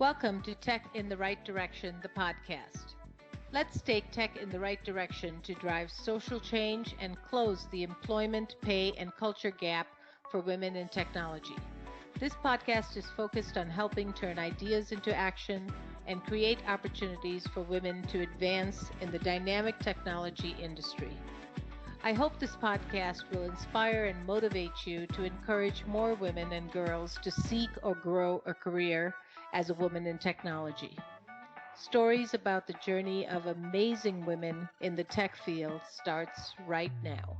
Welcome to Tech in the Right Direction, the podcast. Let's take tech in the right direction to drive social change and close the employment, pay, and culture gap for women in technology. This podcast is focused on helping turn ideas into action and create opportunities for women to advance in the dynamic technology industry. I hope this podcast will inspire and motivate you to encourage more women and girls to seek or grow a career as a woman in technology. Stories about the journey of amazing women in the tech field starts right now.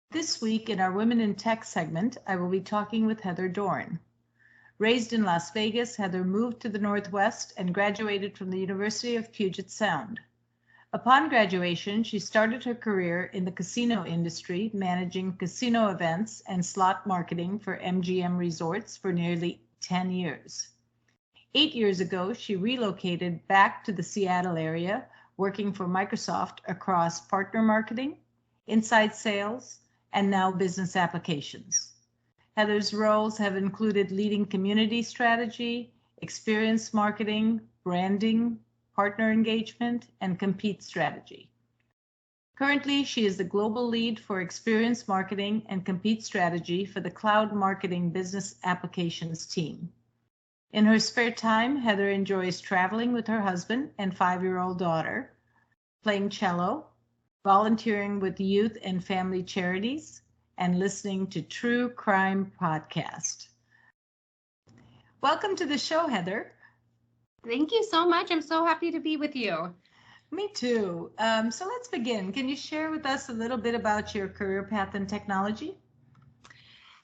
This week in our Women in Tech segment, I will be talking with Heather Doran. Raised in Las Vegas, Heather moved to the Northwest and graduated from the University of Puget Sound. Upon graduation, she started her career in the casino industry, managing casino events and slot marketing for MGM Resorts for nearly 10 years. 8 years ago, she relocated back to the Seattle area, working for Microsoft across partner marketing, inside sales, and now business applications. Heather's roles have included leading community strategy, experience marketing, branding, partner engagement, and compete strategy. Currently, she is the global lead for experience marketing and compete strategy for the cloud marketing business applications team. In her spare time, Heather enjoys traveling with her husband and 5-year-old daughter, playing cello, volunteering with youth and family charities, and listening to true crime podcast. Welcome to the show, Heather. Thank you so much. I'm so happy to be with you. Me too. So let's begin. Can you share with us a little bit about your career path in technology?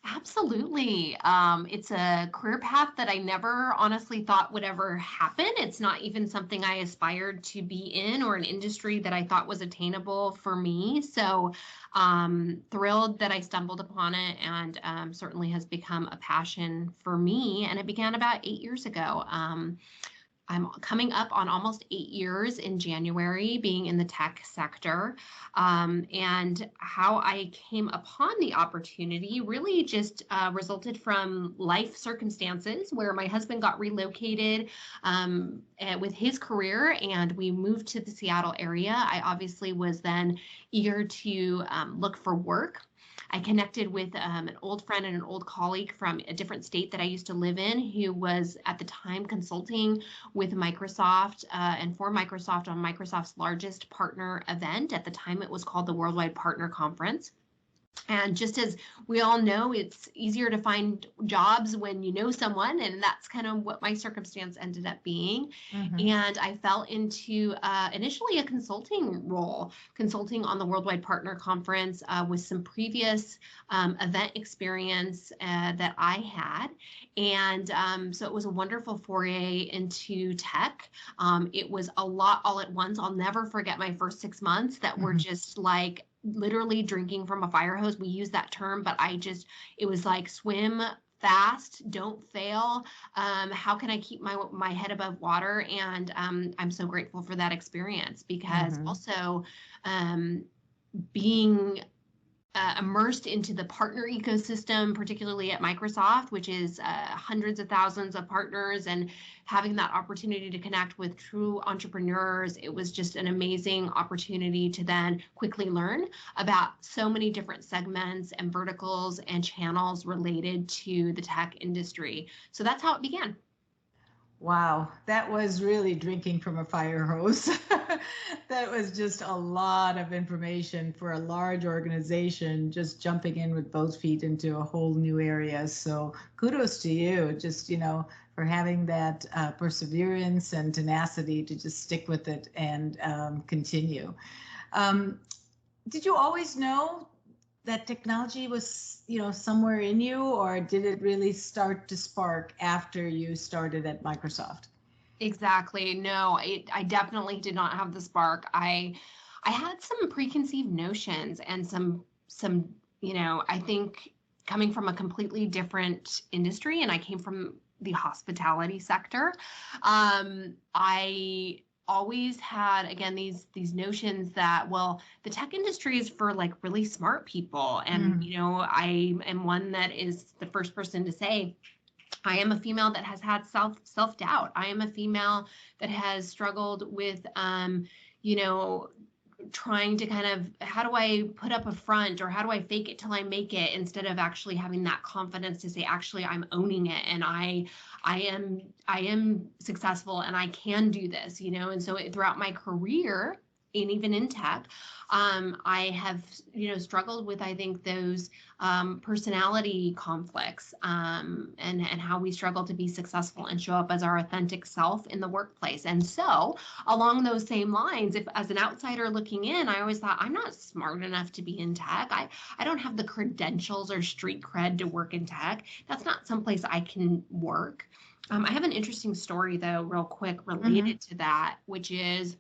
Absolutely. It's a career path that I never honestly thought would ever happen. It's not even something I aspired to be in or an industry that I thought was attainable for me. So thrilled that I stumbled upon it and certainly has become a passion for me. And it began about 8 years ago. I'm coming up on almost 8 years in January being in the tech sector. And how I came upon the opportunity really just resulted from life circumstances where my husband got relocated with his career and we moved to the Seattle area. I obviously was then eager to look for work. I connected with an old friend and an old colleague from a different state that I used to live in who was at the time consulting with Microsoft and for Microsoft on Microsoft's largest partner event. At the time, it was called the Worldwide Partner Conference. And just as we all know, it's easier to find jobs when you know someone, and that's kind of what my circumstance ended up being. Mm-hmm. And I fell into initially a consulting role, consulting on the Worldwide Partner Conference with some previous event experience that I had. And so it was a wonderful foray into tech. It was a lot all at once. I'll never forget my first 6 months that were just like literally drinking from a fire hose. We use that term, but it was like swim fast, don't fail. How can I keep my head above water? And I'm so grateful for that experience because also being immersed into the partner ecosystem, particularly at Microsoft, which is hundreds of thousands of partners, and having that opportunity to connect with true entrepreneurs, it was just an amazing opportunity to then quickly learn about so many different segments and verticals and channels related to the tech industry. So that's how it began. Wow, that was really drinking from a fire hose. That was just a lot of information for a large organization, just jumping in with both feet into a whole new area. So kudos to you, just, for having that perseverance and tenacity to just stick with it and continue. Did you always know that technology was, somewhere in you, or did it really start to spark after you started at Microsoft? Exactly. No, I definitely did not have the spark. I had some preconceived notions and some, I think coming from a completely different industry, and I came from the hospitality sector. I always had, again, these notions that, well, the tech industry is for like really smart people. And, I am one that is the first person to say, I am a female that has had self-doubt. I am a female that has struggled with, you know, trying to kind of, how do I put up a front, or how do I fake it till I make it, instead of actually having that confidence to say, actually, I'm owning it, and I am successful, and I can do this, you know. And so throughout my career, and even in tech, I have, you know, struggled with, I think, those personality conflicts, and how we struggle to be successful and show up as our authentic self in the workplace. And so along those same lines, if as an outsider looking in, I always thought, I'm not smart enough to be in tech. I don't have the credentials or street cred to work in tech. That's not someplace I can work. I have an interesting story, though, real quick, related to that, which is,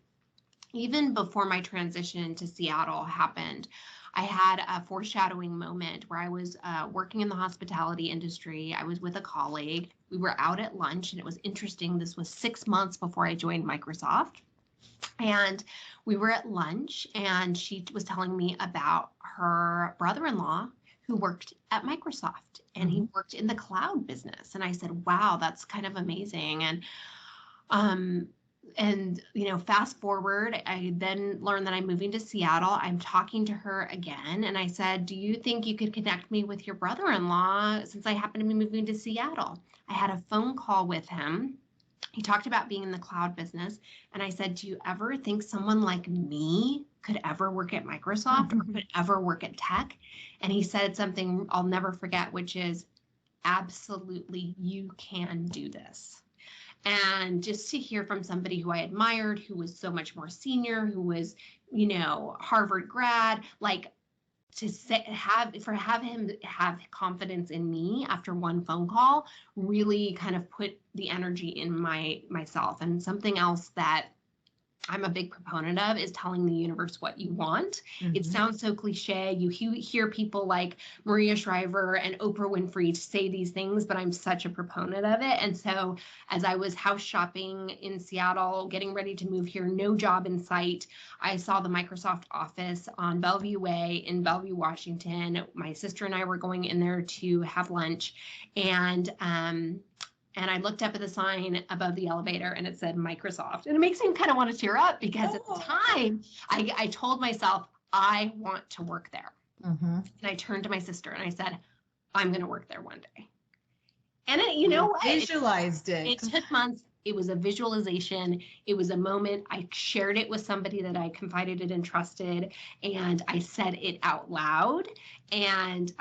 even before my transition to Seattle happened, I had a foreshadowing moment where I was working in the hospitality industry. I was with a colleague. We were out at lunch, and it was interesting. This was 6 months before I joined Microsoft. And we were at lunch, and she was telling me about her brother-in-law who worked at Microsoft, and he worked in the cloud business. And I said, wow, that's kind of amazing. And, you know, fast forward, I then learned that I'm moving to Seattle. I'm talking to her again. And I said, do you think you could connect me with your brother-in-law, since I happen to be moving to Seattle? I had a phone call with him. He talked about being in the cloud business. And I said, do you ever think someone like me could ever work at Microsoft or could ever work at tech? And he said something I'll never forget, which is, absolutely, you can do this. And just to hear from somebody who I admired, who was so much more senior, who was, you know, Harvard grad, like, to say, have him have confidence in me after one phone call really kind of put the energy in myself. And something else that I'm a big proponent of is telling the universe what you want. It sounds so cliche. You hear people like Maria Shriver and Oprah Winfrey say these things, but I'm such a proponent of it. And so as I was house shopping in Seattle, getting ready to move here, no job in sight, I saw the Microsoft office on Bellevue Way in Bellevue, Washington. My sister and I were going in there to have lunch, and I looked up at the sign above the elevator, and it said Microsoft. And it makes me kind of want to tear up, because at the time I told myself, I want to work there. And I turned to my sister and I said, I'm going to work there one day. And you know what? Visualized it. It took months. It was a visualization. It was a moment. I shared it with somebody that I confided in and trusted, and I said it out loud. And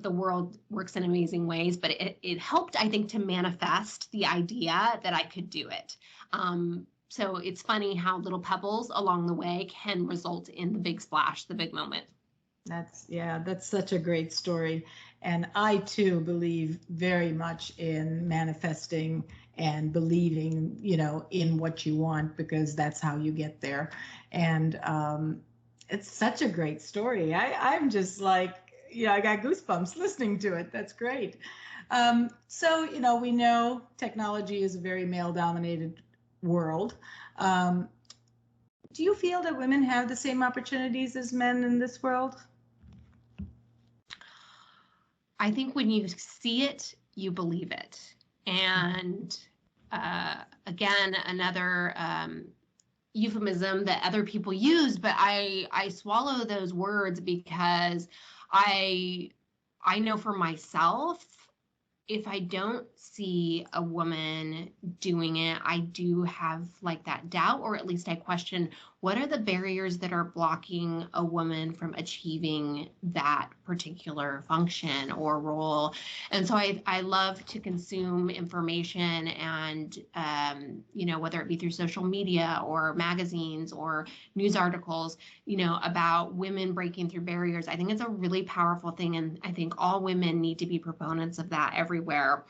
the world works in amazing ways, but it helped, I think, to manifest the idea that I could do it. So it's funny how little pebbles along the way can result in the big splash, the big moment. That's such a great story. And I too believe very much in manifesting and believing, you know, in what you want, because that's how you get there. And it's such a great story. I'm just like, you know, I got goosebumps listening to it. That's great. So, you know, we know technology is a very male-dominated world. Do you feel that women have the same opportunities as men in this world? I think when you see it, you believe it. And again, another euphemism that other people use, but I swallow those words because I know for myself, if I don't see a woman doing it, I do have like that doubt, or at least I question, what are the barriers that are blocking a woman from achieving that particular function or role? And so I love to consume information, and, you know, whether it be through social media or magazines or news articles, you know, about women breaking through barriers. I think it's a really powerful thing. And I think all women need to be proponents of that everywhere.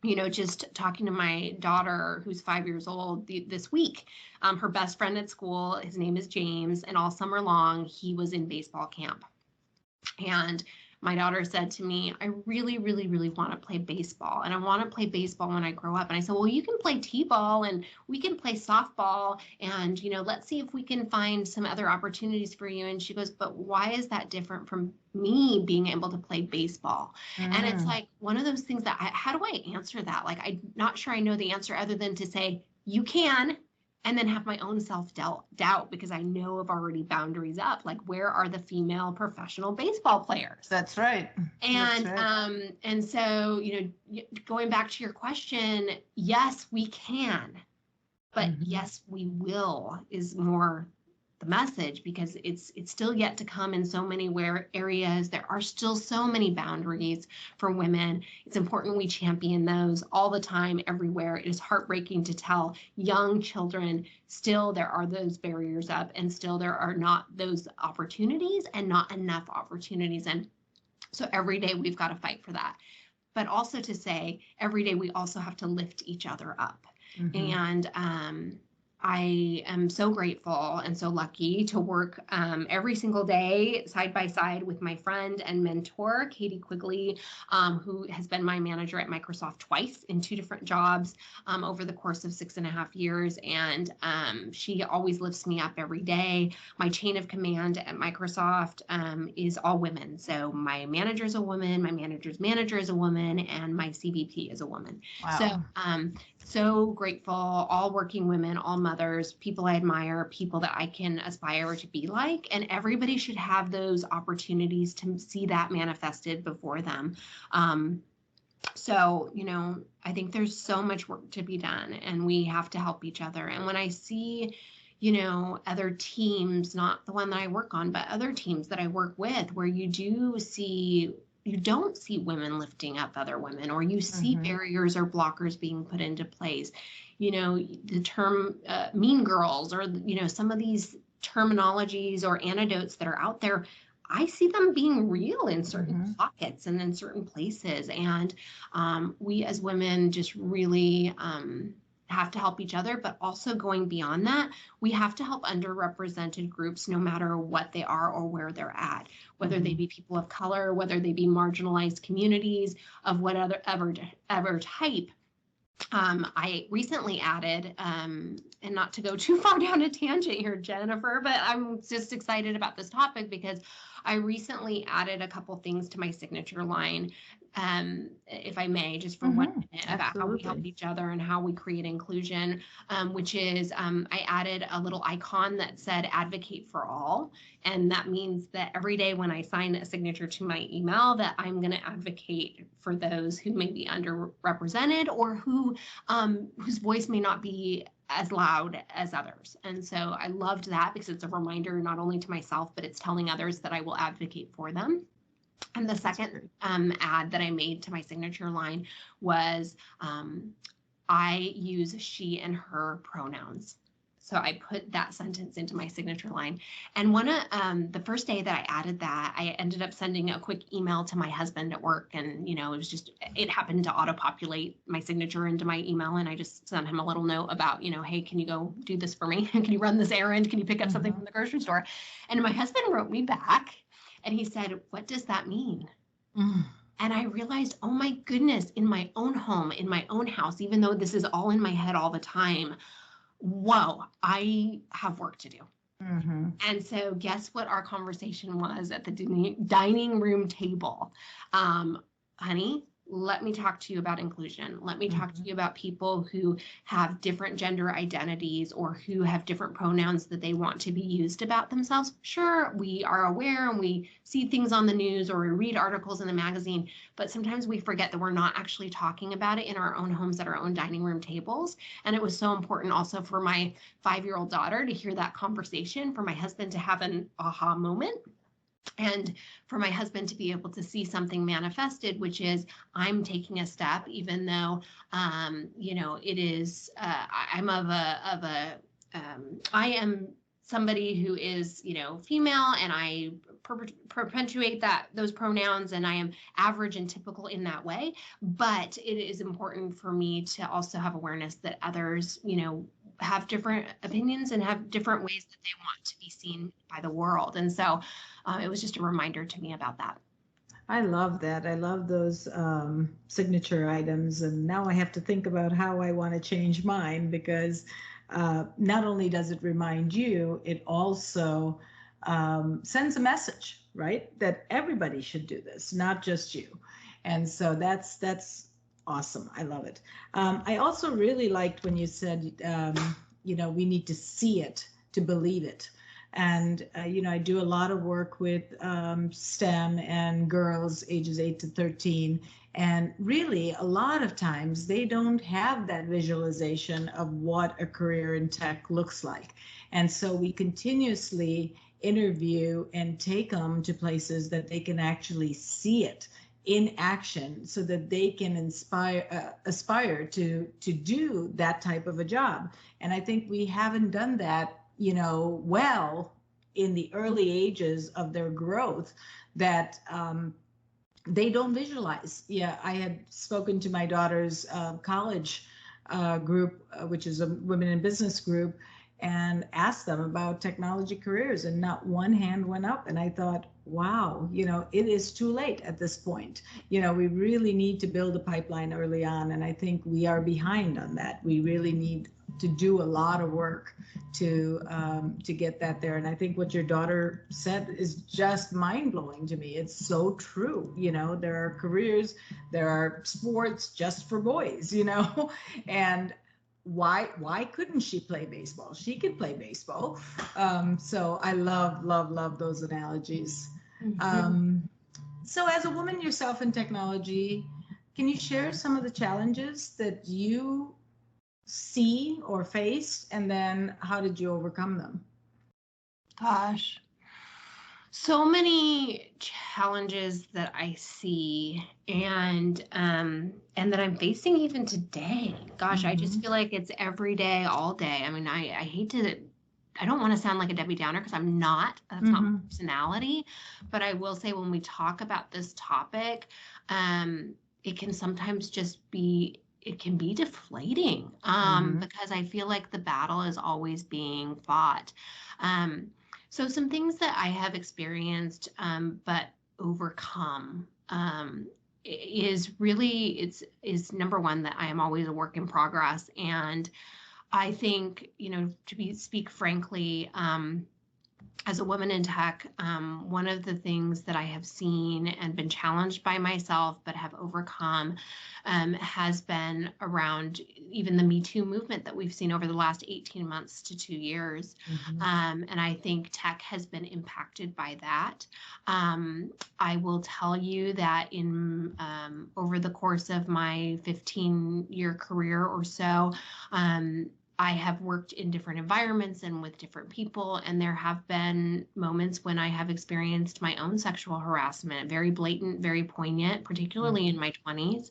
You know, just talking to my daughter, who's 5 years old this week, her best friend at school, his name is James, and all summer long, he was in baseball camp. And my daughter said to me, I really, really, really want to play baseball. And I want to play baseball when I grow up. And I said, well, you can play t-ball and we can play softball. And, let's see if we can find some other opportunities for you. And she goes, but why is that different from me being able to play baseball? And it's like one of those things that how do I answer that? Like, I'm not sure I know the answer other than to say, you can. And then have my own self-doubt because I know I've already boundaries up. Like, where are the female professional baseball players? That's right. And That's right. And so, going back to your question, yes, we can, but yes, we will is more the message, because it's still yet to come in so many areas. There are still so many boundaries for women. It's important we champion those all the time, everywhere. It is heartbreaking to tell young children still there are those barriers up, and still there are not those opportunities and not enough opportunities. And so every day we've got to fight for that. But also to say every day we also have to lift each other up. And I am so grateful and so lucky to work every single day side by side with my friend and mentor, Katie Quigley, who has been my manager at Microsoft twice in 2 different jobs over the course of 6.5 years. And she always lifts me up every day. My chain of command at Microsoft is all women. So my manager is a woman, my manager's manager is a woman, and my CVP is a woman. Wow. So grateful, all working women, all mothers, people I admire, people that I can aspire to be like, and everybody should have those opportunities to see that manifested before them. So, I think there's so much work to be done, and we have to help each other. And when I see, other teams, not the one that I work on, but other teams that I work with, where you don't see women lifting up other women, or you see barriers or blockers being put into place. The term mean girls, or, some of these terminologies or anecdotes that are out there, I see them being real in certain pockets and in certain places. And we as women just really have to help each other, but also going beyond that, we have to help underrepresented groups, no matter what they are or where they're at, whether they be people of color, whether they be marginalized communities of whatever ever type. I recently added, and not to go too far down a tangent here, Jennifer, but I'm just excited about this topic because I recently added a couple things to my signature line, if I may, just for 1 minute, about how we help each other and how we create inclusion, which is I added a little icon that said advocate for all. And that means that every day when I sign a signature to my email, that I'm going to advocate for those who may be underrepresented, or whose voice may not be as loud as others. And so I loved that because it's a reminder not only to myself, but it's telling others that I will advocate for them. And the second ad that I made to my signature line was I use she and her pronouns. So I put that sentence into my signature line. And the first day that I added that, I ended up sending a quick email to my husband at work. And, it happened to auto-populate my signature into my email. And I just sent him a little note about, hey, can you go do this for me? Can you run this errand? Can you pick up something from the grocery store? And my husband wrote me back and he said, what does that mean? And I realized, oh my goodness, in my own home, in my own house, even though this is all in my head all the time, whoa, I have work to do. And so guess what our conversation was at the dining room table? Honey, let me talk to you about inclusion. Let me talk to you about people who have different gender identities, or who have different pronouns that they want to be used about themselves. Sure, we are aware and we see things on the news, or we read articles in the magazine, but sometimes we forget that we're not actually talking about it in our own homes at our own dining room tables. And it was so important also for my 5-year-old daughter to hear that conversation, for my husband to have an aha moment, and for my husband to be able to see something manifested, which is I'm taking a step, even though, it is, I am somebody who is, female, and I perpetuate those pronouns, and I am average and typical in that way. But it is important for me to also have awareness that others, have different opinions and have different ways that they want to be seen by the world. And so it was just a reminder to me about that. I love that. I love those signature items. And now I have to think about how I want to change mine because not only does it remind you, it also sends a message, right? That everybody should do this, not just you. And so that's awesome. I love it. I also really liked when you said, we need to see it to believe it. And, I do a lot of work with STEM and girls ages 8 to 13. And really, a lot of times they don't have that visualization of what a career in tech looks like. And so we continuously interview and take them to places that they can actually see it in action so that they can aspire to do that type of a job. And I think we haven't done that well in the early ages of their growth, that they don't visualize. Yeah, I had spoken to my daughter's college group, which is a women in business group, and asked them about technology careers, and not one hand went up. And I thought, wow, it is too late at this point. We really need to build a pipeline early on, and I think we are behind on that. We really need to do a lot of work to get that there. And I think what your daughter said is just mind-blowing to me. It's so true. There are careers, there are sports just for boys, and why couldn't she play baseball? She could play baseball. So I love those analogies. So as a woman yourself in technology, can you share some of the challenges that you see or faced, and then how did you overcome them? Gosh, so many challenges that I see and that I'm facing even today. Gosh, I just feel like it's every day, all day. I mean, I hate to, I don't want to sound like a Debbie Downer because I'm not. That's not my personality. But I will say when we talk about this topic, it can sometimes just be, it can be deflating because I feel like the battle is always being fought. So some things that I have experienced but overcome is really, is number one, that I am always a work in progress. And I think, speak frankly, as a woman in tech, one of the things that I have seen and been challenged by myself, but have overcome, has been around even the Me Too movement that we've seen over the last 18 months to 2 years. And I think tech has been impacted by that. I will tell you that in over the course of my 15-year career or so, I have worked in different environments and with different people, and there have been moments when I have experienced my own sexual harassment, very blatant, very poignant, particularly in my 20s.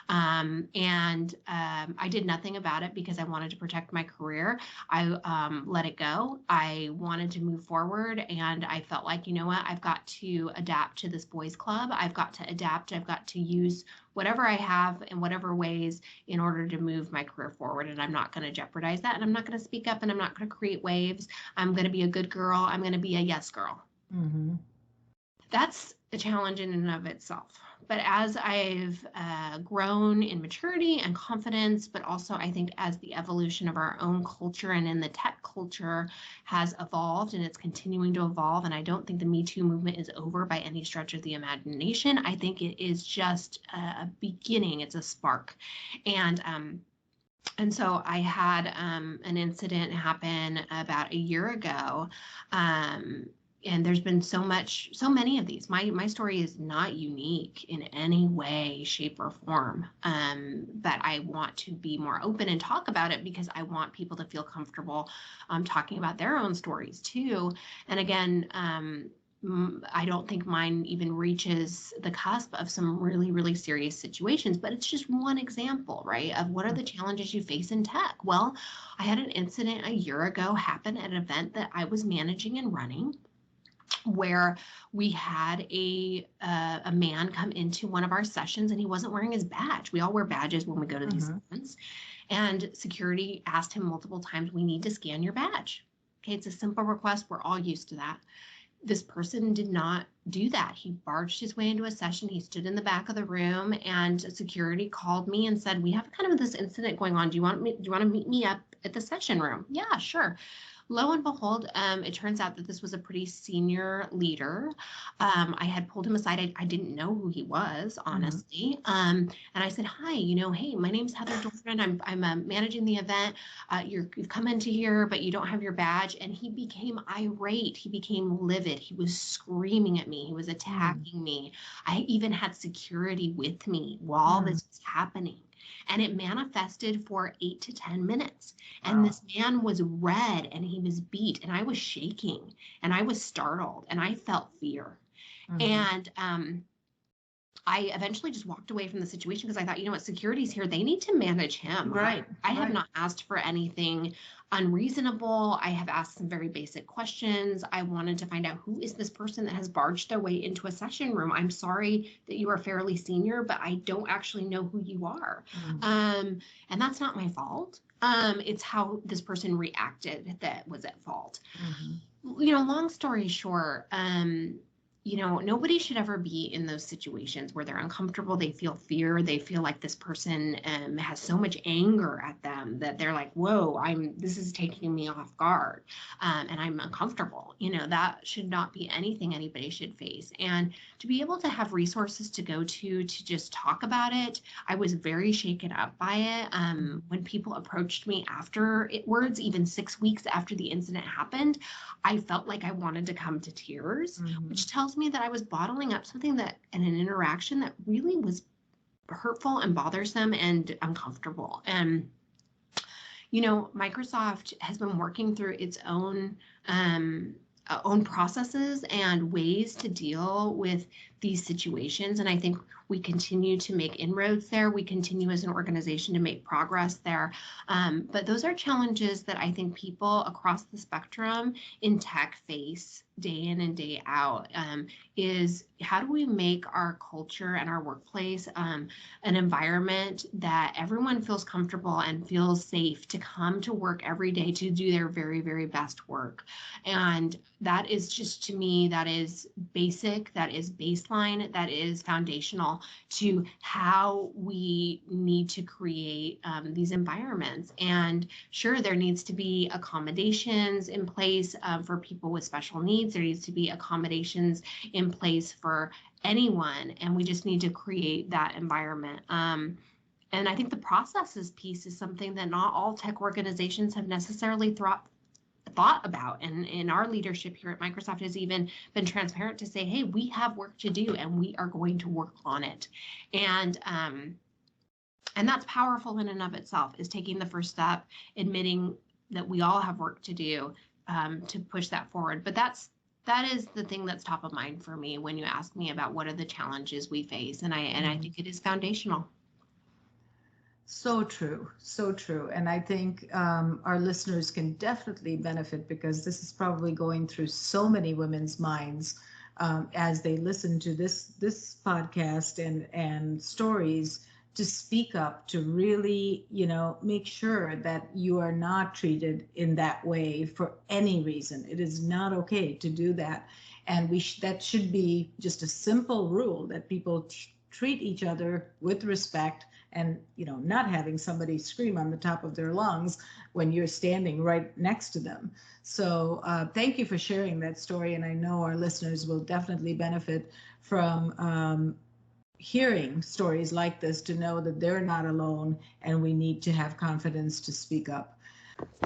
I did nothing about it because I wanted to protect my career. I let it go. I wanted to move forward, and I felt like, you know what, I've got to adapt to this boys' club. I've got to adapt. I've got to use whatever I have in whatever ways in order to move my career forward. And I'm not going to jeopardize that. And I'm not going to speak up, and I'm not going to create waves. I'm going to be a good girl. I'm going to be a yes girl. That's a challenge in and of itself. But as I've grown in maturity and confidence, but also I think as the evolution of our own culture and in the tech culture has evolved, and it's continuing to evolve, and I don't think the Me Too movement is over by any stretch of the imagination. I think it is just a beginning. It's a spark. And so I had an incident happen about a year ago. And there's been so many of these. My story is not unique in any way, shape, or form. But I want to be more open and talk about it because I want people to feel comfortable talking about their own stories too. And again, I don't think mine even reaches the cusp of some really, really serious situations, but it's just one example, right, of what are the challenges you face in tech. Well, I had an incident a year ago happen at an event that I was managing and running, where we had a man come into one of our sessions and he wasn't wearing his badge. We all wear badges when we go to these events. And security asked him multiple times, we need to scan your badge. Okay, it's a simple request. We're all used to that. this person did not do that. He barged his way into a session. He stood in the back of the room, and security called me and said, "We have kind of this incident going on. Do you want to meet me up at the session room?" Yeah, sure. Lo and behold, it turns out that this was a pretty senior leader. I had pulled him aside. I didn't know who he was, honestly. And I said, "Hi, hey, my name's Heather Doran. I'm managing the event. You've come into here, but you don't have your badge." And he became irate. He became livid. He was screaming at me. He was attacking me. I even had security with me while this was happening. And it manifested for 8 to 10 minutes. And this man was red and he was beat, and I was shaking and I was startled and I felt fear. And I eventually just walked away from the situation because I thought, what, security's here. They need to manage him. Right. I have not asked for anything unreasonable. I have asked some very basic questions. I wanted to find out, who is this person that has barged their way into a session room? I'm sorry that you are fairly senior, but I don't actually know who you are. And that's not my fault. It's how this person reacted that was at fault. Long story short, nobody should ever be in those situations where they're uncomfortable. They feel fear. They feel like this person has so much anger at them that they're like, whoa, this is taking me off guard, and I'm uncomfortable. That should not be anything anybody should face. And to be able to have resources to go to just talk about it, I was very shaken up by it. When people approached me afterwards, even 6 weeks after the incident happened, I felt like I wanted to come to tears, which tells me that I was bottling up something that in an interaction that really was hurtful and bothersome and uncomfortable. And Microsoft has been working through its own processes and ways to deal with these situations. And I think we continue to make inroads there. We continue as an organization to make progress there. But those are challenges that I think people across the spectrum in tech face day in and day out, is how do we make our culture and our workplace an environment that everyone feels comfortable and feels safe to come to work every day to do their very, very best work. And that is just, to me, that is basic, that is baseline, that is foundational to how we need to create these environments. And sure, there needs to be accommodations in place for people with special needs. There needs to be accommodations in place for anyone, and we just need to create that environment. And I think the processes piece is something that not all tech organizations have necessarily thought about. And in our leadership here at Microsoft has even been transparent to say, hey, we have work to do and we are going to work on it. And that's powerful in and of itself, is taking the first step, admitting that we all have work to do to push that forward. But that is the thing that's top of mind for me when you ask me about what are the challenges we face. And I think it is foundational. So true, so true. And I think our listeners can definitely benefit, because this is probably going through so many women's minds as they listen to this podcast and stories, to speak up, to really, make sure that you are not treated in that way for any reason. It is not okay to do that. And that should be just a simple rule, that people treat each other with respect, and not having somebody scream on the top of their lungs when you're standing right next to them. So thank you for sharing that story, and I know our listeners will definitely benefit from hearing stories like this, to know that they're not alone and we need to have confidence to speak up.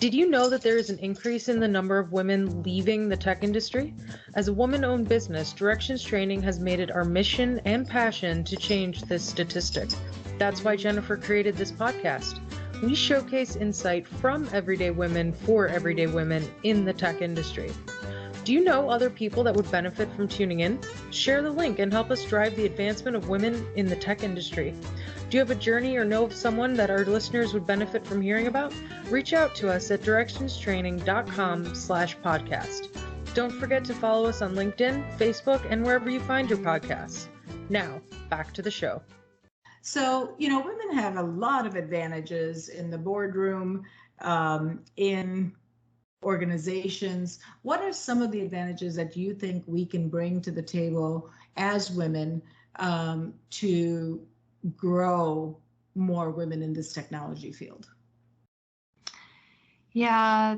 Did you know that there is an increase in the number of women leaving the tech industry? As a woman-owned business, Directions Training has made it our mission and passion to change this statistic. That's why Jennifer created this podcast. We showcase insight from everyday women for everyday women in the tech industry. Do you know other people that would benefit from tuning in? Share the link and help us drive the advancement of women in the tech industry. Do you have a journey or know of someone that our listeners would benefit from hearing about? Reach out to us at directionstraining.com/podcast. Don't forget to follow us on LinkedIn, Facebook, and wherever you find your podcasts. Now, back to the show. So, women have a lot of advantages in the boardroom, in organizations. What are some of the advantages that you think we can bring to the table as women to grow more women in this technology field? Yeah,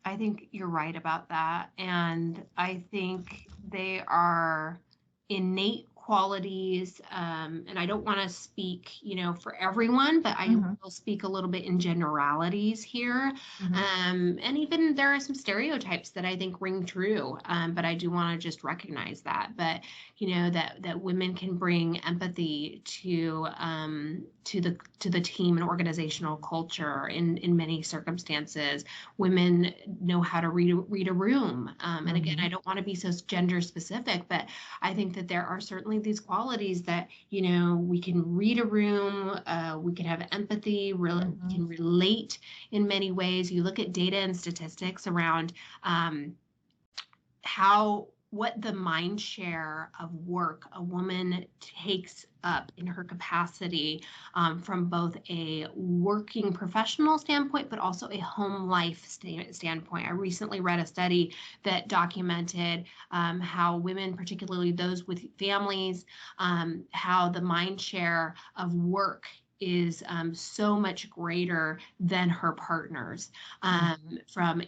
I think you're right about that. And I think they are innate qualities. And I don't want to speak, for everyone, but I will speak a little bit in generalities here. And even there are some stereotypes that I think ring true. But I do want to just recognize that. But, that women can bring empathy to the team and organizational culture in many circumstances. Women know how to read a room. And again, I don't want to be so gender specific, but I think that there are certainly these qualities that, we can read a room, we can have empathy, we can relate in many ways. You look at data and statistics around what the mind share of work a woman takes up in her capacity from both a working professional standpoint, but also a home life standpoint. I recently read a study that documented how women, particularly those with families, how the mind share of work is so much greater than her partners, from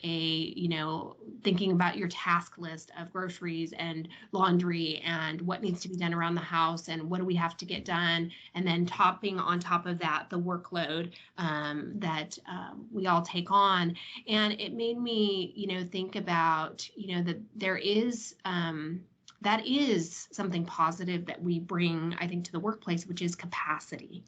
thinking about your task list of groceries and laundry and what needs to be done around the house and what do we have to get done, and then topping on top of that the workload that we all take on. And it made me think about that there is that is something positive that we bring, I think, to the workplace, which is capacity.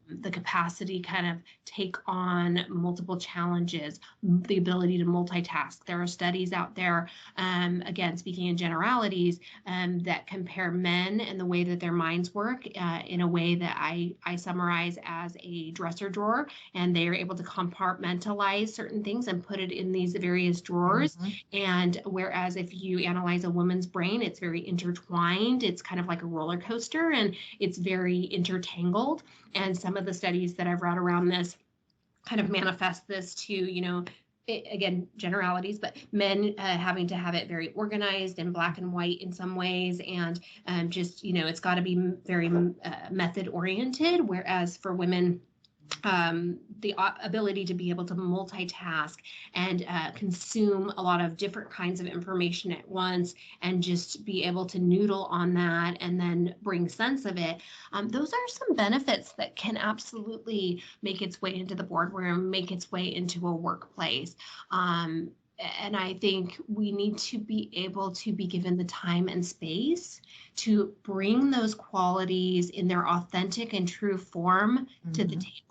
The capacity kind of take on multiple challenges, the ability to multitask. There are studies out there, again, speaking in generalities, that compare men and the way that their minds work in a way that I summarize as a dresser drawer, and they are able to compartmentalize certain things and put it in these various drawers. And whereas if you analyze a woman's brain, it's very intertwined. It's kind of like a roller coaster, and it's very intertangled. And some of the studies that I've read around this kind of manifest this to, again, generalities, but men having to have it very organized and black and white in some ways. And just, it's got to be very method oriented. Whereas for women, the ability to be able to multitask and consume a lot of different kinds of information at once and just be able to noodle on that and then bring sense of it. Those are some benefits that can absolutely make its way into the boardroom, make its way into a workplace. And I think we need to be able to be given the time and space to bring those qualities in their authentic and true form to the table.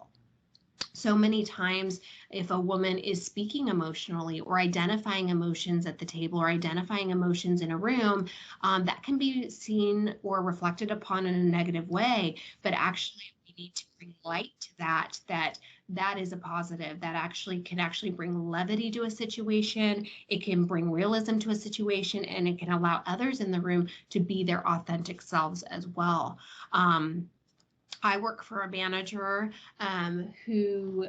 So many times, if a woman is speaking emotionally or identifying emotions at the table or identifying emotions in a room, that can be seen or reflected upon in a negative way. But actually, we need to bring light to that is a positive, that can bring levity to a situation. It can bring realism to a situation, and it can allow others in the room to be their authentic selves as well. I work for a manager who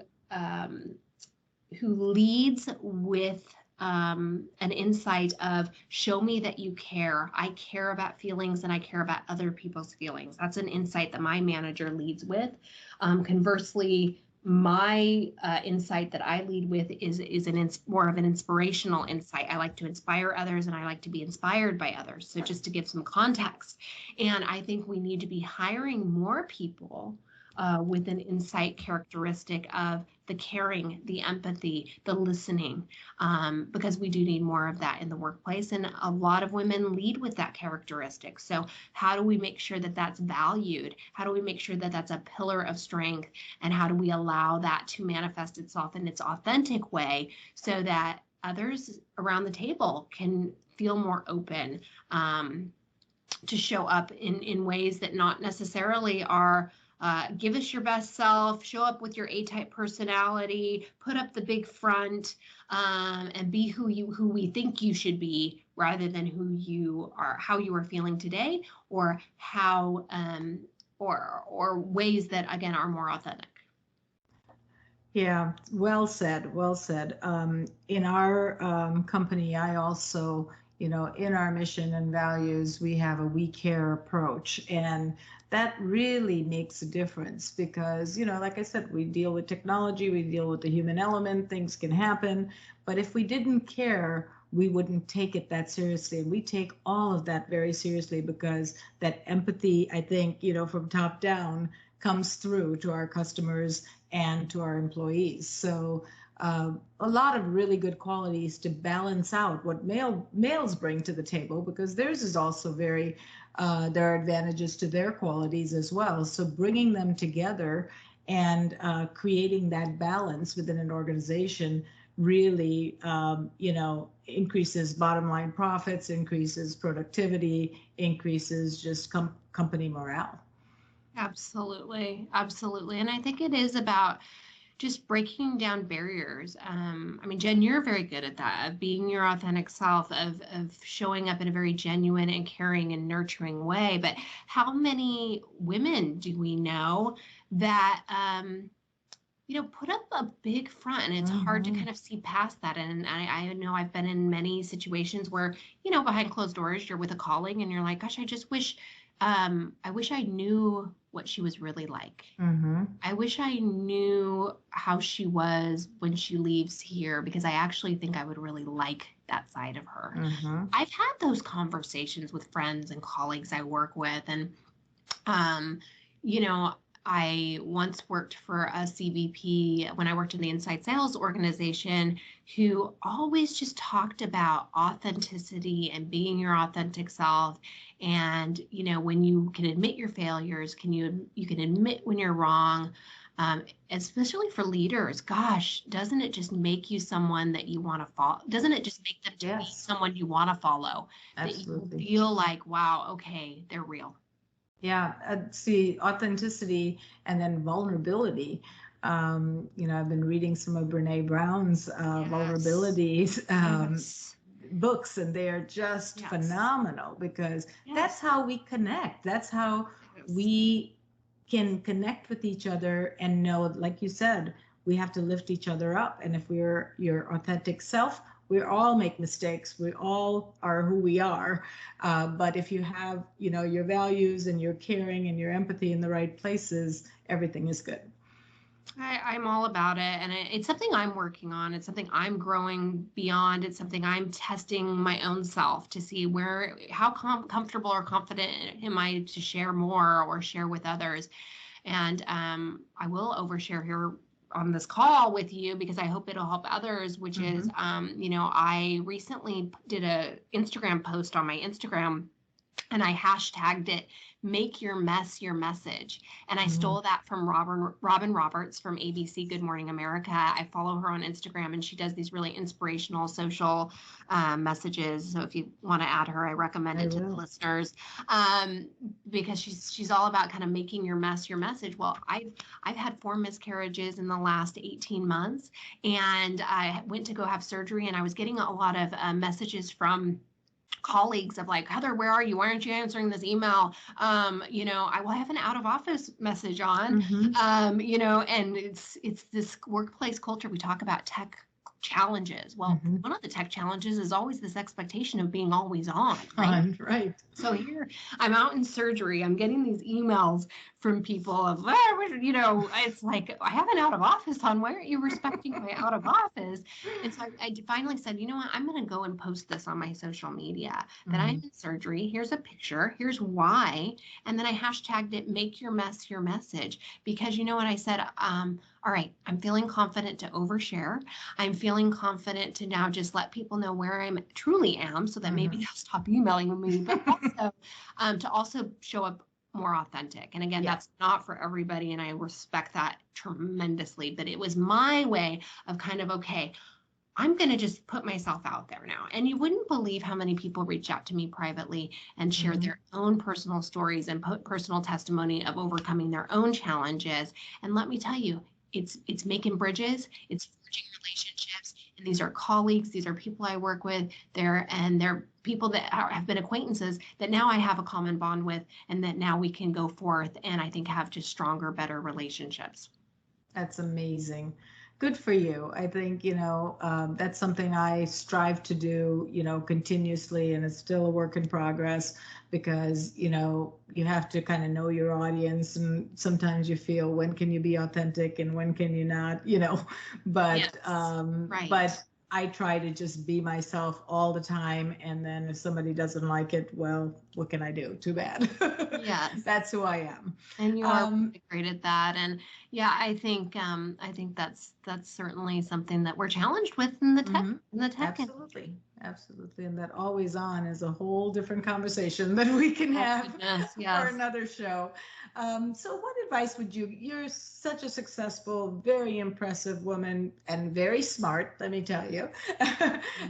leads with an insight of show me that you care. I care about feelings and I care about other people's feelings. That's an insight that my manager leads with. Conversely, my insight that I lead with is more of an inspirational insight. I like to inspire others and I like to be inspired by others. So just to give some context. And I think we need to be hiring more people with an insight characteristic of the caring, the empathy, the listening, because we do need more of that in the workplace. And a lot of women lead with that characteristic. So how do we make sure that that's valued? How do we make sure that that's a pillar of strength? And how do we allow that to manifest itself in its authentic way so that others around the table can feel more open to show up in ways that not necessarily are give us your best self, show up with your A-type personality, put up the big front, and be who we think you should be, rather than who you are, how you are feeling today, or how or ways that again are more authentic. Yeah, well said, well said. In our company, I also, in our mission and values, we have a we care approach. And that really makes a difference because, like I said, we deal with technology, we deal with the human element, things can happen. But if we didn't care, we wouldn't take it that seriously. And we take all of that very seriously because that empathy, I think, from top down comes through to our customers and to our employees. So a lot of really good qualities to balance out what males bring to the table because theirs is also very there are advantages to their qualities as well. So bringing them together and creating that balance within an organization really increases bottom line profits, increases productivity, increases just company morale. Absolutely. Absolutely. And I think it is about just breaking down barriers. I mean, Jen, you're very good at that, of being your authentic self, of showing up in a very genuine and caring and nurturing way. But how many women do we know that, put up a big front, and it's hard to kind of see past that. And I know I've been in many situations where, behind closed doors, you're with a colleague and you're like, gosh, I wish I knew what she was really like. I wish I knew how she was when she leaves here, because I actually think I would really like that side of her. I've had those conversations with friends and colleagues I work with. And, I once worked for a CVP when I worked in the inside sales organization, who always just talked about authenticity and being your authentic self. And, when you can admit your failures, you can admit when you're wrong, especially for leaders. Gosh, doesn't it just make you someone that you want to follow? Doesn't it just make them to be someone you want to follow? Absolutely. That you feel like, wow, okay, they're real. Yeah, see, authenticity and then vulnerability. I've been reading some of Brene Brown's vulnerabilities books, and they are just phenomenal because that's how we connect. That's how we can connect with each other and know, like you said, we have to lift each other up. And if we're your authentic self, we all make mistakes. We all are who we are. But if you have, your values and your caring and your empathy in the right places, everything is good. I'm all about it. And it's something I'm working on. It's something I'm growing beyond. It's something I'm testing my own self to see how comfortable or confident am I to share more or share with others. And I will overshare here on this call with you because I hope it'll help others, which is, I recently did a Instagram post on my Instagram, and I hashtagged it, "Make your mess your message." And I stole that from Robin Roberts from ABC Good Morning America. I follow her on Instagram, and she does these really inspirational social messages. So if you want to add her, I recommend it to the listeners, because she's all about kind of making your mess your message. Well, I've had 4 miscarriages in the last 18 months, and I went to go have surgery, and I was getting a lot of messages from colleagues of like, "Heather, where are you? Why aren't you answering this email?" I have an out of office message on, and it's this workplace culture. We talk about tech challenges. Well, one of the tech challenges is always this expectation of being always on, right? So here I'm out in surgery. I'm getting these emails from people of, it's like, I have an out of office on. Why aren't you respecting my out of office? And so I finally said, you know what? I'm going to go and post this on my social media that I'm in surgery. Here's a picture. Here's why. And then I hashtagged it, "Make your mess your message." Because you know what I said? All right, I'm feeling confident to overshare. I'm feeling confident to now just let people know where I truly am, so that maybe they'll stop emailing me, but also to also show up more authentic. And again, that's not for everybody, and I respect that tremendously. But it was my way of kind of, okay, I'm going to just put myself out there now. And you wouldn't believe how many people reach out to me privately and share their own personal stories and put personal testimony of overcoming their own challenges. And let me tell you, it's making bridges, it's forging relationships. And these are colleagues, these are people I work with, they're people that have been acquaintances that now I have a common bond with, and that now we can go forth and I think have just stronger, better relationships. That's amazing. Good for you. I think, that's something I strive to do, continuously, and it's still a work in progress because, you have to kind of know your audience, and sometimes you feel when can you be authentic and when can you not, but, Yes, right. but I try to just be myself all the time. And then if somebody doesn't like it, well, what can I do? Too bad. Yes. That's who I am. And you are really great at that. And yeah, I think that's certainly something that we're challenged with in the tech. Absolutely. Absolutely. And that always on is a whole different conversation that we can have Goodness, for yes. another show. So what advice would you're such a successful, very impressive woman and very smart, let me tell you.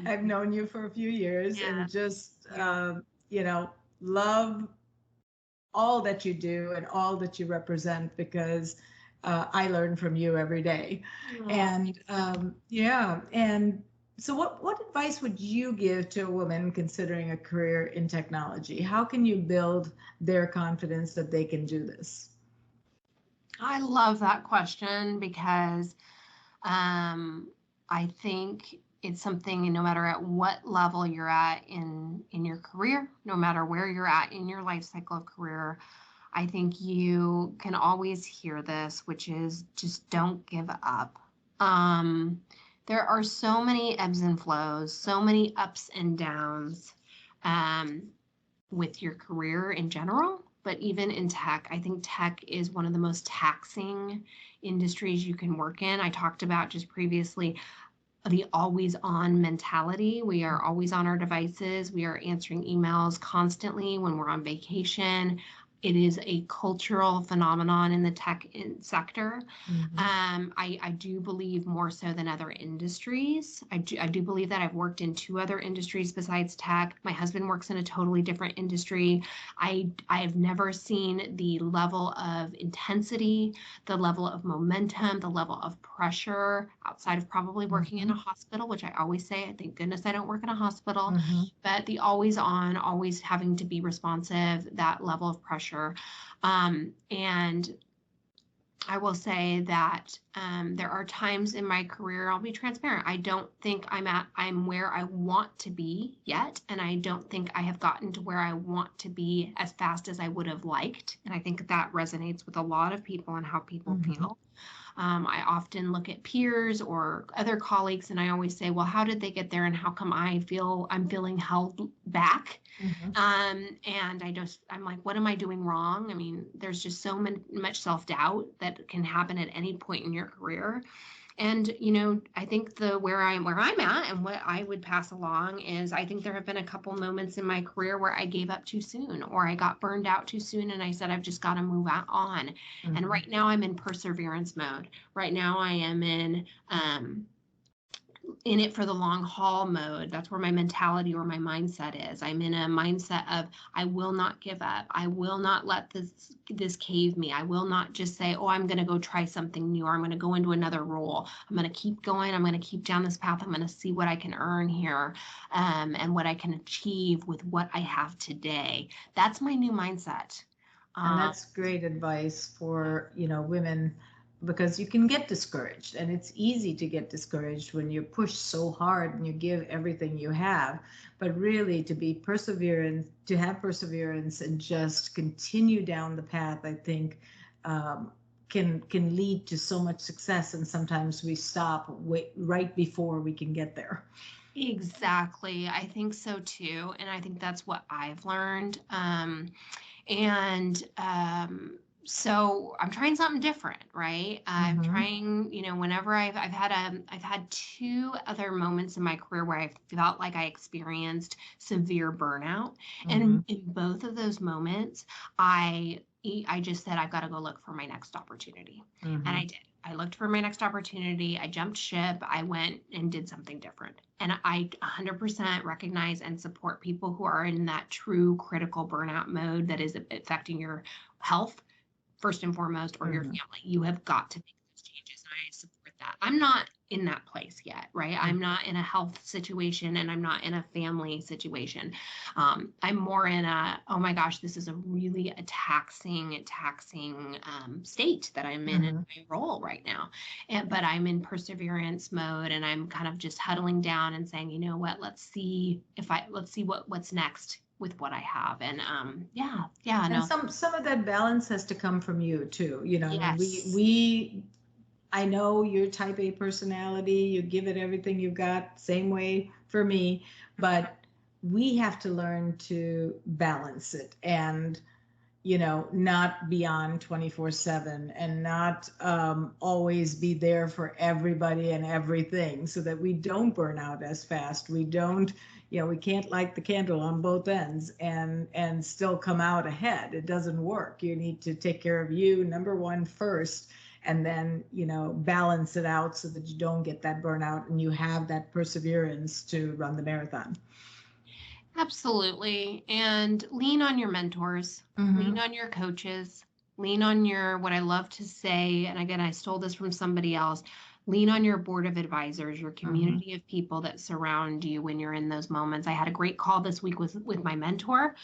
I've known you for a few years and just, love all that you do and all that you represent because I learn from you every day. And and so what advice would you give to a woman considering a career in technology? How can you build their confidence that they can do this? I love that question because I think it's something, no matter at what level you're at in your career, no matter where you're at in your life cycle of career, I think you can always hear this, which is just don't give up. There are so many ebbs and flows, so many ups and downs with your career in general, but even in tech. I think tech is one of the most taxing industries you can work in. I talked about just previously the always on mentality. We are always on our devices. We are answering emails constantly when we're on vacation. It is a cultural phenomenon in the tech sector. I do believe more so than other industries. I do believe that. I've worked in 2 other industries besides tech. My husband works in a totally different industry. I've never seen the level of intensity, the level of momentum, the level of pressure outside of probably working in a hospital, which I always say, thank goodness I don't work in a hospital, but the always on, always having to be responsive, that level of pressure. And I will say that there are times in my career, I'll be transparent, I don't think I'm where I want to be yet. And I don't think I have gotten to where I want to be as fast as I would have liked. And I think that resonates with a lot of people and how people feel. I often look at peers or other colleagues and I always say, well, how did they get there and how come I'm feeling held back? And I'm like, what am I doing wrong? I mean, there's just so much self-doubt that can happen at any point in your career. And, I think where I'm at and what I would pass along is I think there have been a couple moments in my career where I gave up too soon or I got burned out too soon. And I said, I've just got to move on. And right now I'm in perseverance mode. Right now I am in it for the long haul mode. That's where my mentality or my mindset is. I'm in a mindset of I will not give up. I will not let this cave me. I will not just say, oh, I'm going to go try something new or I'm going to go into another role. I'm going to keep going. I'm going to keep down this path. I'm going to see what I can earn here and what I can achieve with what I have today. That's my new mindset. And that's great advice for, women, because you can get discouraged and it's easy to get discouraged when you push so hard and you give everything you have, but really to be perseverant, to have perseverance and just continue down the path, I think can lead to so much success. And sometimes we stop right before we can get there. Exactly. I think so too. And I think that's what I've learned. So I'm trying something different, right? I'm trying, whenever I've had 2 other moments in my career where I felt like I experienced severe burnout. And in both of those moments, I just said, I've got to go look for my next opportunity. And I did. I looked for my next opportunity. I jumped ship. I went and did something different. And I 100% recognize and support people who are in that true critical burnout mode that is affecting your health first and foremost, or your family. You have got to make those changes. And I support that. I'm not in that place yet, right? I'm not in a health situation and I'm not in a family situation. I'm more in a, oh my gosh, this is a really taxing state that I'm in my role right now. But I'm in perseverance mode, and I'm kind of just huddling down and saying, you know what, let's see what's next with what I have. And And some of that balance has to come from you too. You know, yes. I know your type A personality, you give it everything you've got, same way for me, but we have to learn to balance it and, you know, not be on 24/7 and not always be there for everybody and everything, so that we don't burn out as fast. We don't, you know, we can't light the candle on both ends and still come out ahead. It doesn't work. You need to take care of you, number one, first, and then, you know, balance it out so that you don't get that burnout and you have that perseverance to run the marathon. Absolutely. And lean on your mentors, lean on your coaches, lean on your, what I love to say, and again, I stole this from somebody else, lean on your board of advisors, your community of people that surround you when you're in those moments. I had a great call this week with my mentor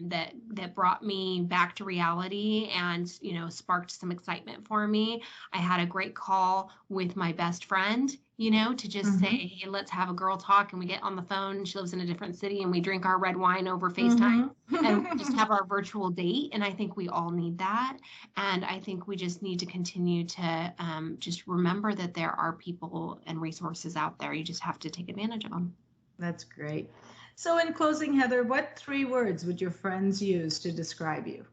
that brought me back to reality and, you know, sparked some excitement for me. I had a great call with my best friend, you know, to just say, hey, let's have a girl talk, and we get on the phone. She lives in a different city, and we drink our red wine over FaceTime and just have our virtual date. And I think we all need that. And I think we just need to continue to just remember that there are people and resources out there. You just have to take advantage of them. That's great. So in closing, Heather, what 3 words would your friends use to describe you?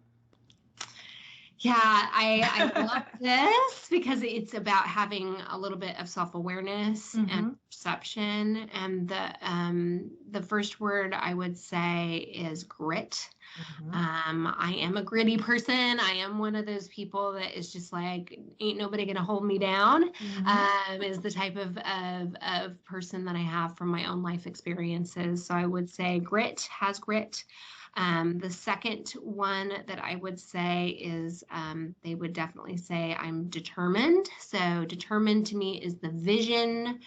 Yeah, I love this because it's about having a little bit of self-awareness and perception. And the first word I would say is grit. I am a gritty person. I am one of those people that is just like, ain't nobody gonna hold me down. Is the type of person that I have from my own life experiences. So I would say grit has grit. The second one that I would say is they would definitely say I'm determined. So determined to me is the vision.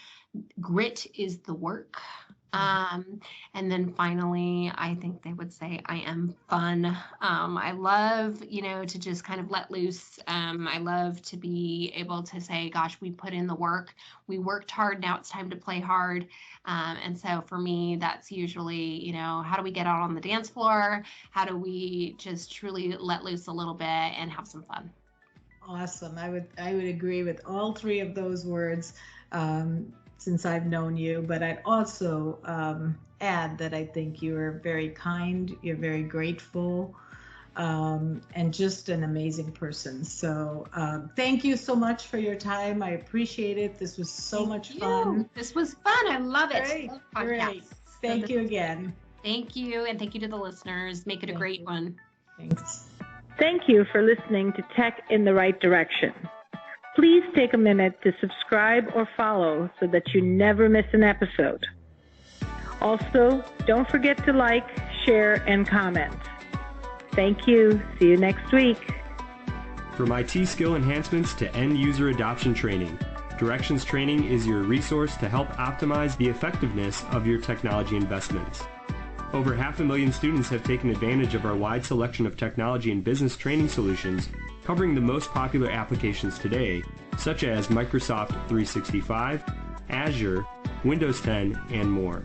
Grit is the work. And then finally, I think they would say I am fun. I love, you know, to just kind of let loose. I love to be able to say, gosh, we put in the work. We worked hard. Now it's time to play hard. And so for me, that's usually, you know, how do we get out on the dance floor? How do we just truly let loose a little bit and have some fun? Awesome. I would agree with all 3 of those words. Since I've known you, but I'd also add that I think you're very kind, you're very grateful, and just an amazing person. So thank you so much for your time. I appreciate it. This was so much fun. This was fun. I love it. Great. Great. Thank you again. Thank you. And thank you to the listeners. Make it a great one. Thanks. Thank you for listening to Tech in the Right Direction. Please take a minute to subscribe or follow so that you never miss an episode. Also, don't forget to like, share, and comment. Thank you. See you next week. From IT skill enhancements to end user adoption training, Directions Training is your resource to help optimize the effectiveness of your technology investments. Over 500,000 students have taken advantage of our wide selection of technology and business training solutions covering the most popular applications today, such as Microsoft 365, Azure, Windows 10, and more.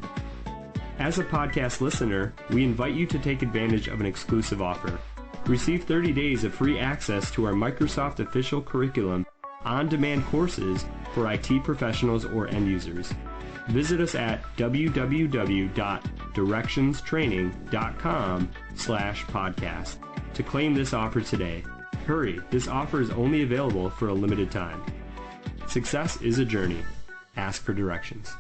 As a podcast listener, we invite you to take advantage of an exclusive offer. Receive 30 days of free access to our Microsoft official curriculum on-demand courses for IT professionals or end users. Visit us at www.directionstraining.com/podcast to claim this offer today. Hurry, this offer is only available for a limited time. Success is a journey. Ask for directions.